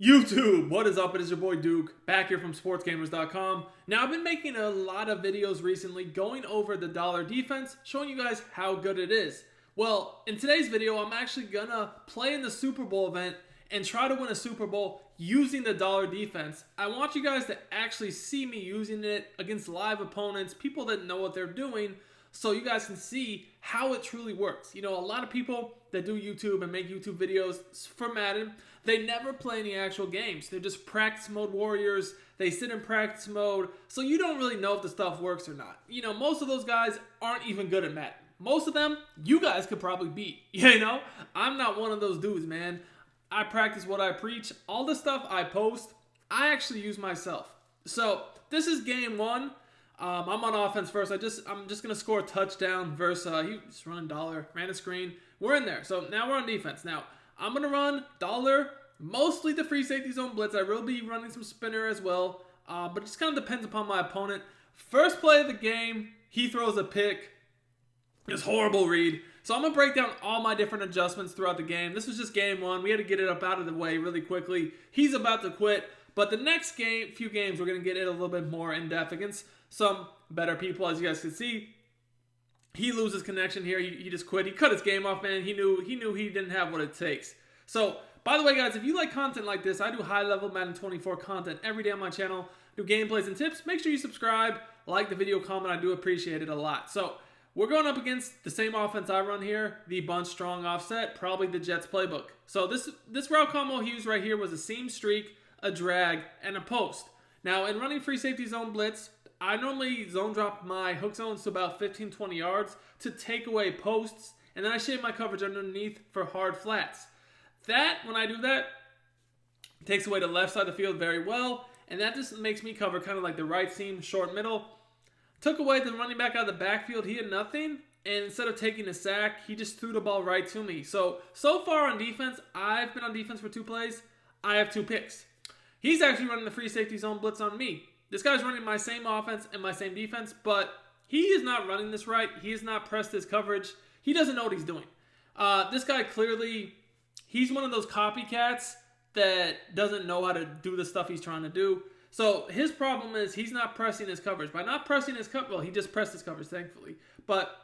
YouTube, what is up? It is your boy Duke, back here from sportsgamers.com. Now, I've been making a lot of videos recently going over the dollar defense, showing you guys how good it is. Well, in today's video, I'm actually gonna play in the Super Bowl event and try to win a Super Bowl using the dollar defense. I want you guys to actually see me using it against live opponents, people that know what they're doing, so you guys can see how it truly works. You know, a lot of people that do YouTube and make YouTube videos for Madden, they never play any actual games. They're just practice mode warriors. They sit in practice mode, so you don't really know if the stuff works or not. You know, most of those guys aren't even good at Madden. Most of them, you guys could probably beat. You know, I'm not one of those dudes, man. I practice what I preach. All the stuff I post, I actually use myself. So this is game one. I'm on offense first. I'm just gonna score a touchdown versus he's running dollar, ran a screen. We're in there. So now we're on defense. Now I'm gonna run dollar, mostly the free safety zone blitz. I will be running some spinner as well, but it just kind of depends upon my opponent. First play of the game, he throws a pick. It's horrible read. So I'm gonna break down all my different adjustments throughout the game. This was just game one. We had to get it up out of the way really quickly. He's about to quit. But the next few games, we're going to get it a little bit more in-depth against some better people. As you guys can see, he loses connection here. He just quit. He cut his game off, man. He knew he didn't have what it takes. So, by the way, guys, if you like content like this, I do high-level Madden 24 content every day on my channel. Do gameplays and tips. Make sure you subscribe, like the video, comment. I do appreciate it a lot. So, we're going up against the same offense I run here, the bunch strong offset, probably the Jets playbook. So, this route combo he used right here was a seam streak, a drag, and a post. Now, in running free safety zone blitz, I normally zone drop my hook zones to about 15-20 yards to take away posts, and then I shade my coverage underneath for hard flats. When I do that, takes away the left side of the field very well, and that just makes me cover kind of like the right seam, short middle. Took away the running back out of the backfield. He had nothing, and instead of taking a sack, he just threw the ball right to me. So far on defense, I've been on defense for 2 plays. I have 2 picks. He's actually running the free safety zone blitz on me. This guy's running my same offense and my same defense, but he is not running this right. He has not pressed his coverage. He doesn't know what he's doing. This guy clearly, he's one of those copycats that doesn't know how to do the stuff he's trying to do. So his problem is he's not pressing his coverage. By not pressing his coverage, well, he just pressed his coverage, thankfully. But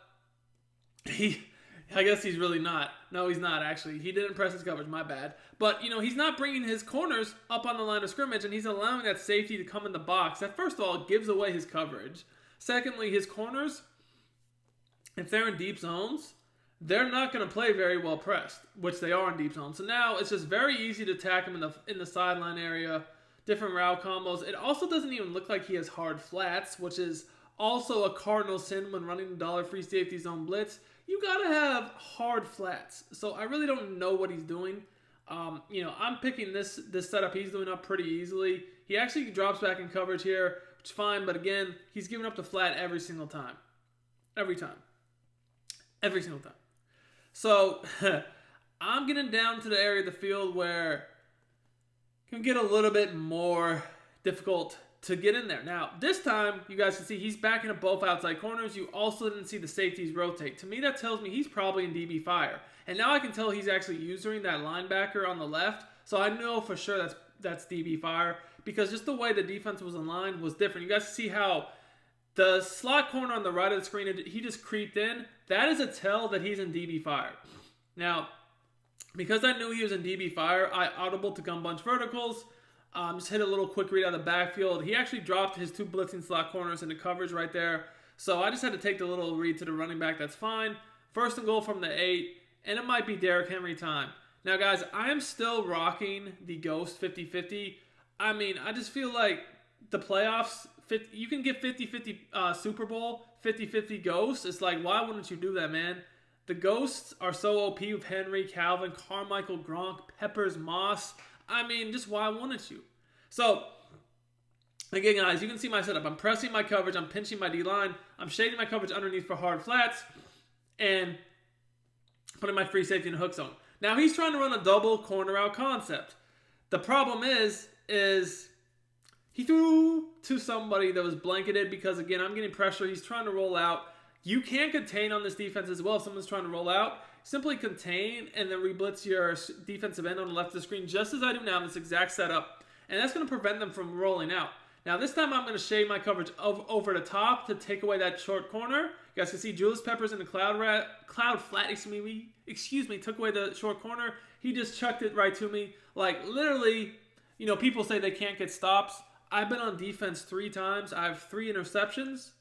I guess he's really not. No, he's not, actually. He didn't press his coverage, my bad. But, you know, he's not bringing his corners up on the line of scrimmage, and he's allowing that safety to come in the box. That, first of all, gives away his coverage. Secondly, his corners, if they're in deep zones, they're not going to play very well pressed, which they are in deep zones. So now it's just very easy to attack him in the sideline area, different route combos. It also doesn't even look like he has hard flats, which is also a cardinal sin when running the dollar free safety zone blitz. You gotta have hard flats. So I really don't know what he's doing. You know, I'm picking this setup he's doing up pretty easily. He actually drops back in coverage here, which is fine. But again, he's giving up the flat every single time. Every time. Every single time. So I'm getting down to the area of the field where it can get a little bit more difficult to get in there. Now, this time, you guys can see he's backing up both outside corners. You also didn't see the safeties rotate. To me, that tells me he's probably in DB fire. And now I can tell he's actually using that linebacker on the left. So I know for sure that's DB fire, because just the way the defense was in line was different. You guys see how the slot corner on the right of the screen, he just creeped in. That is a tell that he's in DB fire. Now, because I knew he was in DB fire, I audibled to gun bunch verticals. Just hit a little quick read out of the backfield. He actually dropped his 2 blitzing slot corners into coverage right there. So I just had to take the little read to the running back. That's fine. First and goal from the 8. And it might be Derrick Henry time. Now, guys, I am still rocking the Ghost 50-50. I mean, I just feel like the playoffs, you can get 50-50 Super Bowl, 50-50 Ghost. It's like, why wouldn't you do that, man? The Ghosts are so OP with Henry, Calvin, Carmichael, Gronk, Peppers, Moss. I mean, just why wouldn't you? So, again, guys, you can see my setup. I'm pressing my coverage. I'm pinching my D-line. I'm shading my coverage underneath for hard flats. And putting my free safety in a hook zone. Now, he's trying to run a double corner out concept. The problem is he threw to somebody that was blanketed because, again, I'm getting pressure. He's trying to roll out. You can't contain on this defense as well if someone's trying to roll out. Simply contain and then re-blitz your defensive end on the left of the screen, just as I do now in this exact setup. And that's going to prevent them from rolling out. Now this time I'm going to shade my coverage over the top to take away that short corner. You guys can see Julius Peppers in the cloud flat, excuse me, took away the short corner. He just chucked it right to me. Like literally, you know, people say they can't get stops. I've been on defense 3 times. I have 3 interceptions.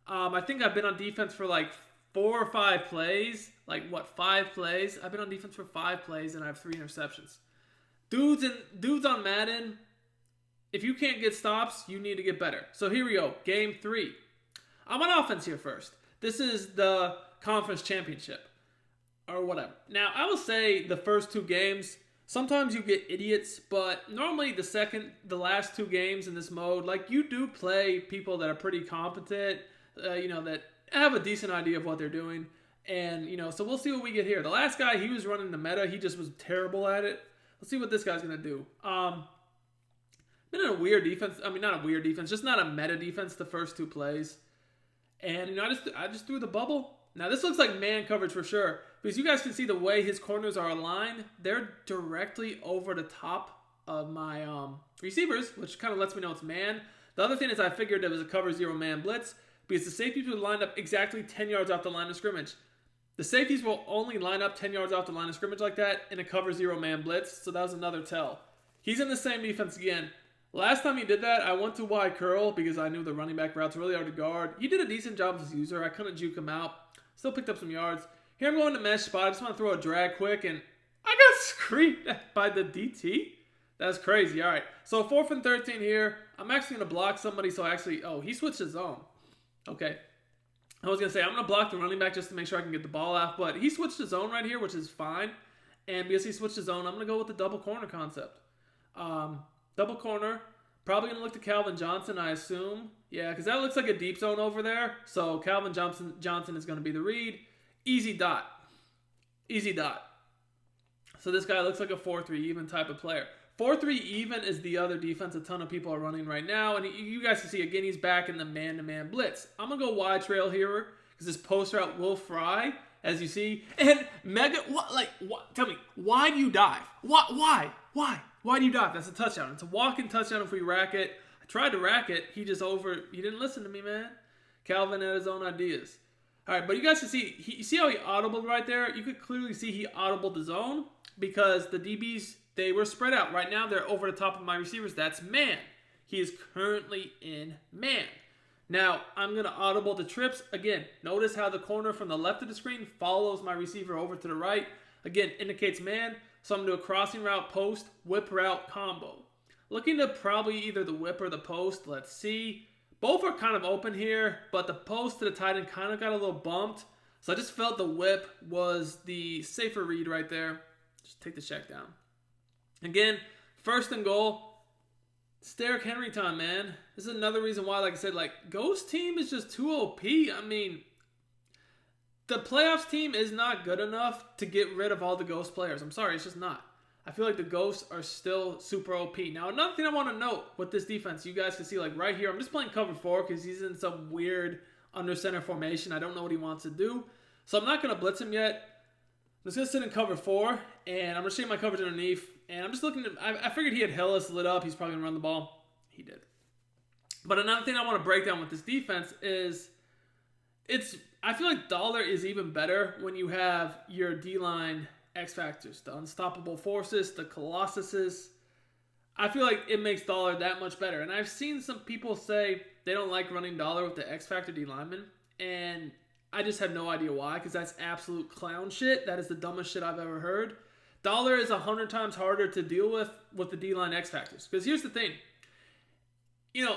I think I've been on defense for like 4 or 5 plays. Like what, 5 plays? I've been on defense for 5 plays and I have 3 interceptions. Dudes on Madden, if you can't get stops, you need to get better. So here we go, game 3. I'm on offense here first. This is the conference championship or whatever. Now, I will say the first 2 games, sometimes you get idiots, but normally the last 2 games in this mode, like you do play people that are pretty competent, you know, that have a decent idea of what they're doing. And, you know, so we'll see what we get here. The last guy, he was running the meta. He just was terrible at it. Let's see what this guy's going to do. Been in a weird defense. I mean, not a weird defense, just not a meta defense the first 2 plays. And, you know, I just threw the bubble. Now, this looks like man coverage for sure. Because you guys can see the way his corners are aligned. They're directly over the top of my receivers, which kind of lets me know it's man. The other thing is I figured it was a cover 0 man blitz because the safeties were lined up exactly 10 yards off the line of scrimmage. The safeties will only line up 10 yards off the line of scrimmage like that in a cover 0 man blitz, so that was another tell. He's in the same defense again. Last time he did that, I went to wide curl because I knew the running back routes really hard to guard. He did a decent job as a user. I couldn't juke him out. Still picked up some yards. Here I'm going to mesh spot. I just want to throw a drag quick, and I got screened by the DT. That's crazy. All right, so 4th and 13 here. I'm actually going to block somebody, so he switched his zone. Okay. I was going to say, I'm going to block the running back just to make sure I can get the ball off, but he switched his zone right here, which is fine. And because he switched his zone, I'm going to go with the double corner concept. Double corner. Probably going to look to Calvin Johnson, I assume. Yeah, because that looks like a deep zone over there. So Calvin Johnson is going to be the read. Easy dot. Easy dot. So this guy looks like a 4-3 even type of player. 4-3 even is the other defense a ton of people are running right now. And you guys can see, again, he's back in the man-to-man blitz. I'm going to go wide trail here because this post route will fry, as you see. And tell me, why do you dive? Why? Why do you dive? That's a touchdown. It's a walk-in touchdown if we rack it. I tried to rack it. He didn't listen to me, man. Calvin had his own ideas. All right, but you guys can see, you see how he audibled right there? You could clearly see he audibled the zone because the DBs, they were spread out. Right now, they're over the top of my receivers. That's man. He is currently in man. Now, I'm going to audible the trips. Again, notice how the corner from the left of the screen follows my receiver over to the right. Again, indicates man. So I'm going to do a crossing route, post, whip route, combo. Looking to probably either the whip or the post. Let's see. Both are kind of open here, but the post to the tight end kind of got a little bumped. So I just felt the whip was the safer read right there. Just take the check down. Again, 1st and goal. It's Derrick Henry time, man. This is another reason why, like I said, Ghost team is just too OP. I mean, the playoffs team is not good enough to get rid of all the Ghost players. I'm sorry, it's just not. I feel like the Ghosts are still super OP. Now, another thing I want to note with this defense, you guys can see, right here, I'm just playing cover 4 because he's in some weird under center formation. I don't know what he wants to do. So I'm not going to blitz him yet. I'm just going to sit in cover 4, and I'm going to shade my coverage underneath. And I'm just looking at, I figured he had Hillis lit up. He's probably going to run the ball. He did. But another thing I want to break down with this defense is I feel like Dollar is even better when you have your D-line X factors, the unstoppable forces, the colossuses. I feel like it makes Dollar that much better. And I've seen some people say they don't like running Dollar with the X factor D lineman, and I just have no idea why, because that's absolute clown shit. That is the dumbest shit I've ever heard. Dollar is 100 times harder to deal with the D-line X factors. Because here's the thing. You know,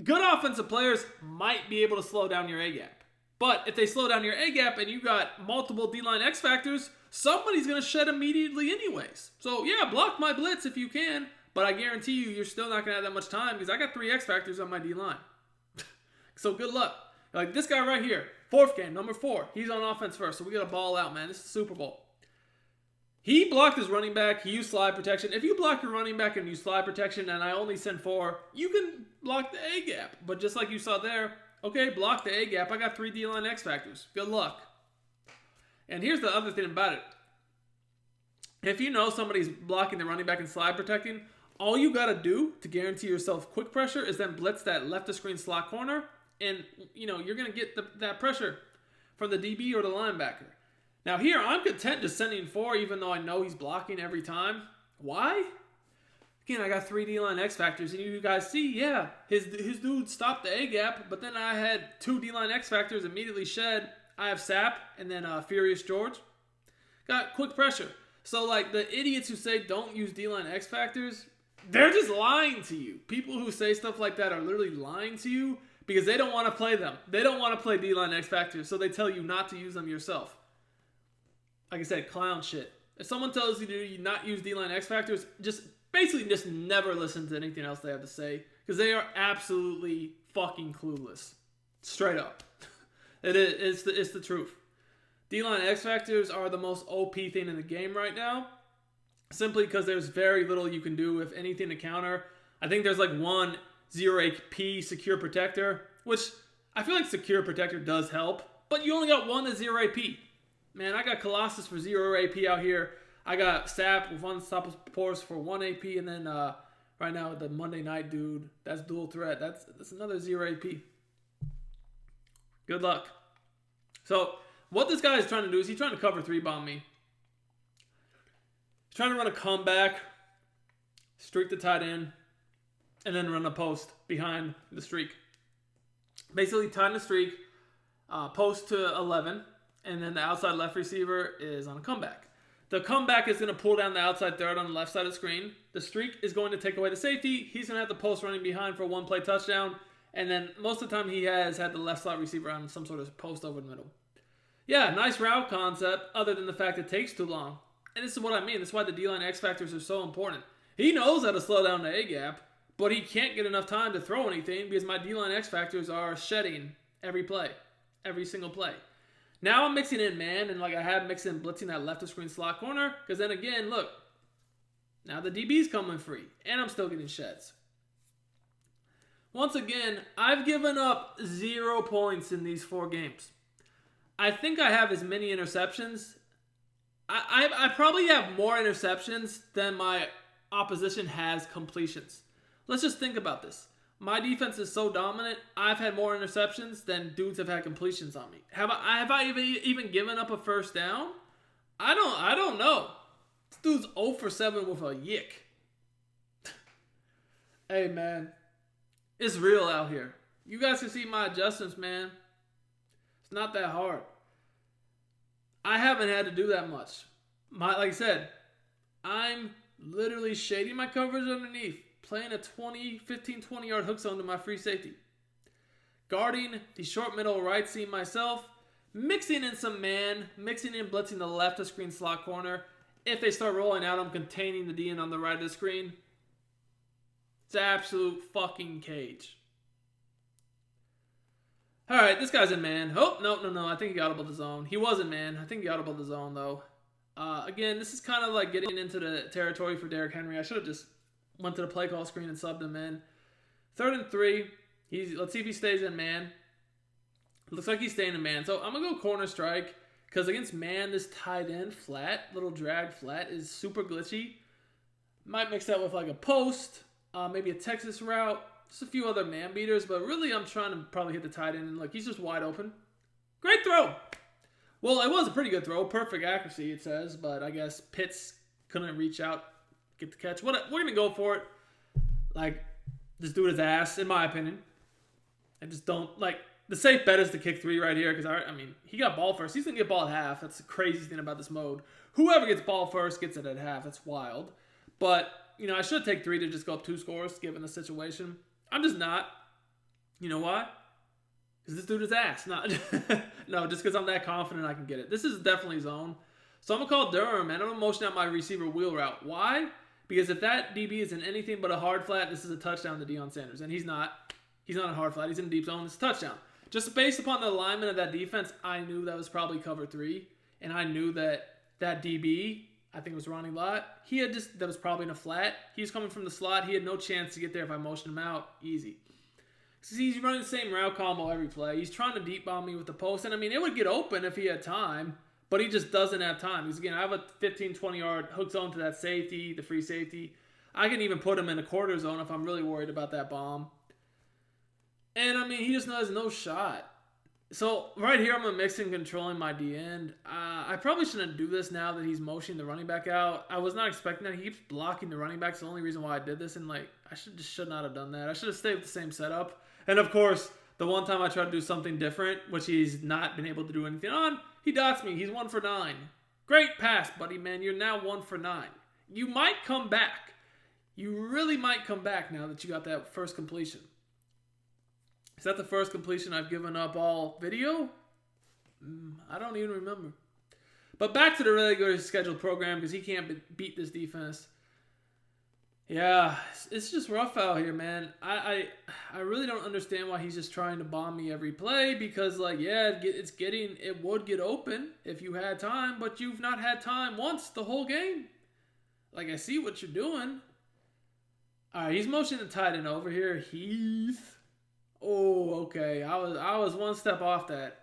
good offensive players might be able to slow down your A-gap. But if they slow down your A-gap and you got multiple D-line X factors, somebody's going to shed immediately anyways. So, yeah, block my blitz if you can. But I guarantee you're still not going to have that much time because I got 3 X factors on my D-line. So, good luck. Like this guy right here, 4th game, number 4. He's on offense first, so we got to ball out, man. This is Super Bowl. He blocked his running back. He used slide protection. If you block your running back and use slide protection and I only send 4, you can block the A-gap. But just like you saw there, okay, block the A-gap. I got 3 D-line X factors. Good luck. And here's the other thing about it. If you know somebody's blocking the running back and slide protecting, all you got to do to guarantee yourself quick pressure is then blitz that left of screen slot corner. And, you're going to get that pressure from the DB or the linebacker. Now here, I'm content just sending 4 even though I know he's blocking every time. Why? Again, I got 3 D-line X factors, and you guys see, yeah, his dude stopped the A-gap, but then I had 2 D-line X factors immediately shed. I have Sap, and then Furious George. Got quick pressure. So, like, the idiots who say don't use D-line X factors, they're just lying to you. People who say stuff like that are literally lying to you because they don't want to play them. They don't want to play D-line X factors, so they tell you not to use them yourself. Like I said, clown shit. If someone tells you to not use D-line X factors, just never listen to anything else they have to say because they are absolutely fucking clueless. Straight up. It's the truth. D-line X factors are the most OP thing in the game right now, simply because there's very little you can do, if anything, to counter. I think there's like one 0 AP secure protector, which I feel like secure protector does help, but you only got one to 0 AP. Man, I got Colossus for 0 AP out here. I got Sap with Unstoppable Force for 1 AP, and then right now the Monday Night dude, that's dual threat. That's another 0 AP. Good luck. So what this guy is trying to do is he's trying to cover 3-bomb me. He's trying to run a comeback, streak the tight end, and then run a post behind the streak. Basically, tying the streak, post to 11, and then the outside left receiver is on a comeback. The comeback is going to pull down the outside third on the left side of the screen. The streak is going to take away the safety. He's going to have the post running behind for a 1-play touchdown. And then most of the time he has had the left slot receiver on some sort of post over the middle. Yeah, nice route concept, other than the fact it takes too long. And this is what I mean. That's why the D-line X factors are so important. He knows how to slow down the A-gap, but he can't get enough time to throw anything because my D-line X factors are shedding every play, every single play. Now I'm mixing in man, and like I have mixed in blitzing that left of screen slot corner, because then again, look, now the DB's coming free, and I'm still getting sheds. Once again, I've given up 0 points in these 4 games. I think I have as many interceptions. I probably have more interceptions than my opposition has completions. Let's just think about this. My defense is so dominant, I've had more interceptions than dudes have had completions on me. Have I even given up a first down? I don't know. This dude's 0 for 7 with a yick. Hey, man. It's real out here. You guys can see my adjustments, man. It's not that hard. I haven't had to do that much. Like I said, I'm literally shading my coverage underneath, playing a 15, 20-yard hook zone to my free safety. Guarding the short middle right seam myself, mixing in some man, mixing in blitzing the left of screen slot corner. If they start rolling out, I'm containing the DN on the right of the screen. It's absolute fucking cage. Alright, this guy's in man. Oh, no. I think he audibled the zone. He wasn't man. I think he audibled the zone, though. Again, this is kind of like getting into the territory for Derrick Henry. I should have just went to the play call screen and subbed him in. 3rd and 3. Let's see if he stays in man. Looks like he's staying in man. So I'm going to go corner strike. Because against man, this tight end flat, little drag flat, is super glitchy. Might mix that with like a post. Maybe a Texas route. Just a few other man beaters. But really, I'm trying to probably hit the tight end. And look, he's just wide open. Great throw. Well, it was a pretty good throw. Perfect accuracy, it says. But I guess Pitts couldn't reach out, get the catch. We're going to go for it. Like, just do his ass, in my opinion. I just don't, like, the safe bet is to kick 3 right here. Because, I mean, he got ball first. He's going to get ball at half. That's the craziest thing about this mode. Whoever gets ball first gets it at half. That's wild. But, I should take 3 to just go up 2 scores, given the situation. I'm just not. You know why? Because this dude is ass. Not no, just because I'm that confident I can get it. This is definitely zone. So I'm going to call Durham, and I'm going to motion out my receiver wheel route. Why? Because if that DB is in anything but a hard flat, this is a touchdown to Deion Sanders. And he's not. He's not in hard flat. He's in deep zone. It's a touchdown. Just based upon the alignment of that defense, I knew that was probably cover 3. And I knew that DB, I think it was Ronnie Lott, that was probably in a flat. He was coming from the slot. He had no chance to get there if I motioned him out. Easy. See, he's running the same route combo every play. He's trying to deep bomb me with the post. And, I mean, it would get open if he had time. but he just doesn't have time. Because again, I have a 15, 20-yard hook zone to that safety, the free safety. I can even put him in a quarter zone if I'm really worried about that bomb. And I mean, he just has no shot. So right here, I'm a mix and controlling my D end. I probably shouldn't do this now that he's motioning the running back out. I was not expecting that. He keeps blocking the running back. It's the only reason why I did this. And like, I should not have done that. I should have stayed with the same setup. And of course, the one time I tried to do something different, which he's not been able to do anything on, he dots me. He's 1 for 9. Great pass, buddy, man. You're now 1 for 9. You might come back. You really might come back now that you got that first completion. Is that the first completion I've given up all video? I don't even remember. But back to the regular scheduled program because he can't beat this defense. Yeah, it's just rough out here, man. I really don't understand why he's just trying to bomb me every play because, like, yeah, it would get open if you had time, but you've not had time once the whole game. Like, I see what you're doing. All right, he's motioning the tight end over here. Heath. Oh, okay. I was one step off that.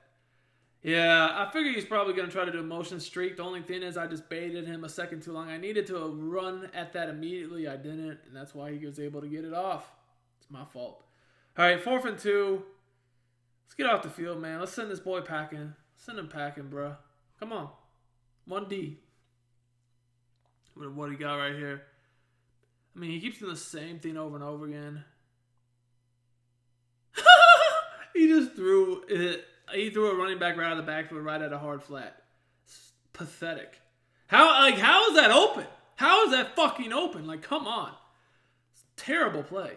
Yeah, I figured he's probably going to try to do a motion streak. The only thing is I just baited him a second too long. I needed to run at that immediately. I didn't, and that's why he was able to get it off. It's my fault. All right, 4th and 2. Let's get off the field, man. Let's send this boy packing. Send him packing, bro. Come on. 1D. What do you got right here? I mean, he keeps doing the same thing over and over again. He just threw it. He threw a running back right out of the backfield, right at a hard flat. It's pathetic. How is that open? How is that fucking open? Like, come on. It's a terrible play.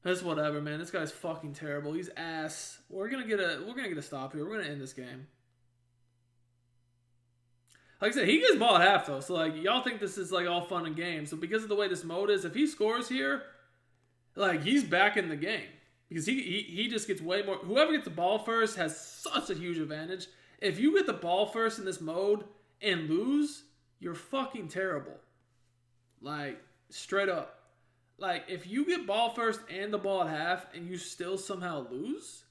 That's whatever, man. This guy's fucking terrible. He's ass. We're gonna get a stop here. We're gonna end this game. Like I said, he gets ball at half though. So like, y'all think this is like all fun and games. So because of the way this mode is, if he scores here, like he's back in the game. Because he just gets way more. Whoever gets the ball first has such a huge advantage. If you get the ball first in this mode and lose, you're fucking terrible. Like, straight up. Like, if you get ball first and the ball at half and you still somehow lose,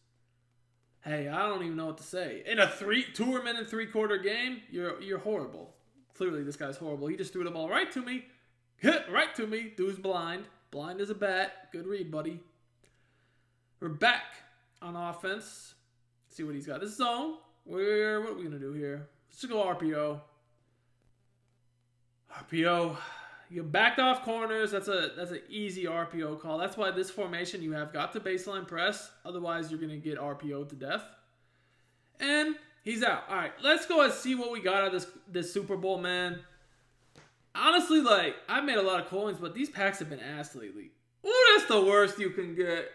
hey, I don't even know what to say. In a 2 minute 3/4 game, you're horrible. Clearly, this guy's horrible. He just threw the ball right to me. Right to me. Dude's blind. Blind as a bat. Good read, buddy. We're back on offense. Let's see what he's got. This zone. What are we going to do here? Let's just go RPO. RPO. You backed off corners. That's an easy RPO call. That's why this formation you have got to baseline press. Otherwise, you're going to get RPO to death. And he's out. All right, let's go and see what we got out of this Super Bowl, man. Honestly, like, I've made a lot of coins, but these packs have been ass lately. Ooh, that's the worst you can get.